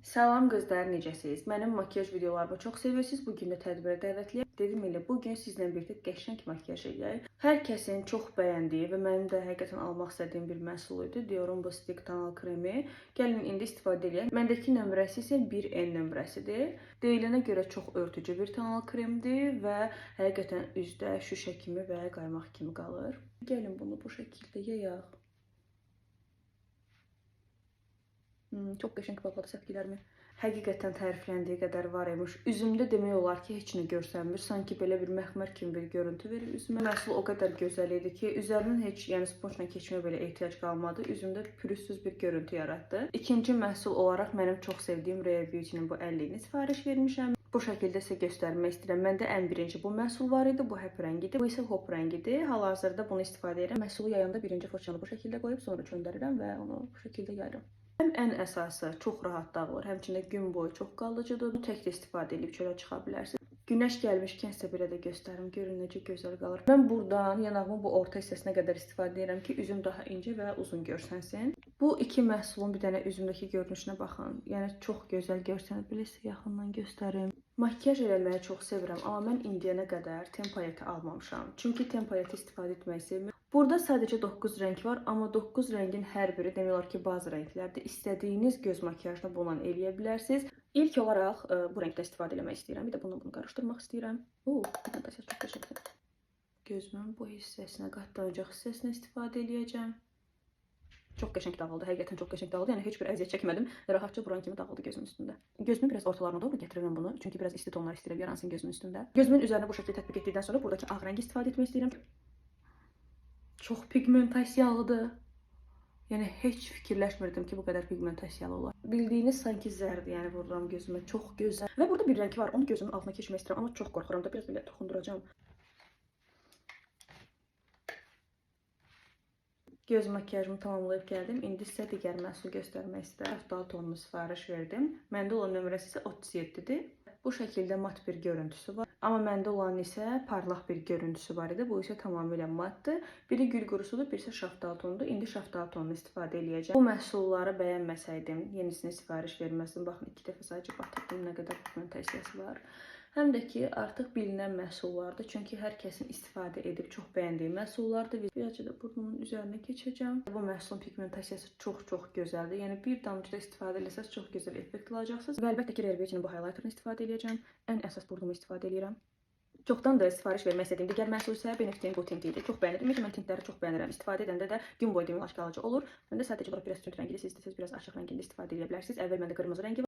Salam qızlar, necəsiniz? Mənim makyaj videolarımı çox sevirsiniz. Bugün də tədbirə dəvətliyəm. Dedim elə bugün sizlə birlikdə qəşəng makyaj edək. Hər kəsin çox bəyəndiyi və mənim də həqiqətən almaq istədiyim bir məhsul idi. Dior bu Stick tonal kremi. Gəlin indi istifadə edək. Məndəki nömrəsi isə 1N nömrəsidir. Deyilənə görə çox örtücü bir tonal kremdir və həqiqətən üzdə şüşə kimi və qaymaq kimi qalır. Gəlin bunu bu şəkildə yayaq. Çox qəşəng bağladı səpkilərimi. Həqiqətən tərifləndiyi qədər var imiş. Üzümdə demək olar ki, heç nə görsənmir. Sanki belə bir məxmər kimi bir görüntü verir üzümə. Məhsul o qədər gözəl idi ki, üzərindən heç sponjla keçməyə belə ehtiyac qalmadı. Üzümdə pürüzsüz bir görüntü yaratdı. İkinci məhsul olaraq mənim çox sevdiyim Rare Beauty-nin bu əlliğini sifariş vermişəm. Bu şəkildə sizə göstərmək istəyirəm. Məndə ən birinci bu məhsul var idi. Bu həp rəngidir. Bu isə hop rəngidir. Hal-hazırda bunu istifadə edirəm. Məhsulu yayanda birinci fırçanı bu şəkildə qoyub sonra çöndərirəm və onu bu şəkildə yayıram. Həm ən əsası çox rahat dağılır, həmçində gün boyu çox qalıcıdır. Bu tək də istifadə edib çölə çıxa bilərsiniz. Günəş gəlmişkən sizə belə də göstərim. Görün necə gözəl qalır. Mən buradan yanağımın bu orta hissəsinə qədər istifadə edirəm ki, üzüm daha incə və uzun görsənsin. Bu iki məhsulun bir dənə üzümdəki görünüşünə baxın. Yəni çox gözəl görsənir. Belə sizə yaxından göstərim. Makyaj eləməyi çox sevirəm, amma mən indiyənə qədər tempaleti almamışam. Çünki tempaleti istifadə etməyi sevmirəm. Burada sadəcə 9 rəng var, amma 9 rəngin hər biri demək olar ki, bazı rənglərdir. İstədiyiniz göz makyajını bununla eləyə bilərsiniz. İlk olaraq bu rəngdə istifadə etmək istəyirəm. Bir də bunu qarışdırmaq istəyirəm. Fantasiya çox qəşəngdir. Gözümün bu hissəsinə, qatlanacaq hissəsinə istifadə edəcəm. Çox qəşəng dağıldı, həqiqətən çox qəşəng dağıldı. Yəni heç bir əziyyət çəkmədim. Rahatca buran kimi dağıldı gözümün üstündə. Gözümün biraz ortalarına doğru gətirirəm bunu. Çünki biraz isti tonlar istəyirəm yaransın gözümün üstündə. Gözümün üzərinə bu şəkildə tətbiq etdikdən sonra buradakı ağ rəngi istifadə etmək istəyirəm. Çox pigmentasiyalıdır. Yəni heç fikirləşmirdim ki, bu qədər pigmentasiyalı olar. Bildiyiniz sanki zərdir, yəni vururam gözümə. Çox gözəl. Və burada bir rəng var. Onu gözümün altına keçirmək istəyirəm, amma çox qorxuram da biraz belə toxunduracağam. Göz makyajımı tamamlayıb gəldim. İndi sizə digər məhsul göstərmək istəyirəm. Şaftal tonunu sifariş verdim. Məndə olan nömrəsi isə 37-dir. Bu şəkildə mat bir görüntüsü var. Amma məndə olan isə parlaq bir görüntüsü var idi. Bu isə tamamilə matdır. Biri gül qurusudur, birisi şaftal tonudur. İndi şaftal tonunu istifadə edəcəm. Bu məhsulları bəyənməsəydim, yenisini sifariş verməzdim. Baxın, 2 dəfə sadəcə batırdım, nə qədər pigmentasiyası var. Həm də ki, artıq bilinən məhsullardır. Çünki hər kəsin istifadə edib çox bəyəndiyi məhsullardır. Birazcık da burnumun üzərinə keçəcəm. Bu məhsulun pigmentasiyası çox gözəldir. Yəni bir damcı da istifadə etsəz çox gözəl effekt alacaqsınız. Və əlbəttə ki, Rare Beauty-nin bu highlighterını istifadə edəcəm. Ən əsas burnumu istifadə edirəm. Çoxdan da sifariş vermək istədiyim digər məhsul isə Benefit'in bu tint idi. Çox bəyənirdim. Ümumiyyətlə mən tintləri çox bəyənirəm. İstifadə edəndə də gün boyu demək olar ki, qalıcı olur. Məndə sadəcə olaraq biraz tünd rəngidir. Siz istəsəz biraz açıq rəngində istifadə edə bilərsiniz. Əvvəl məndə qırmızı rəngi var.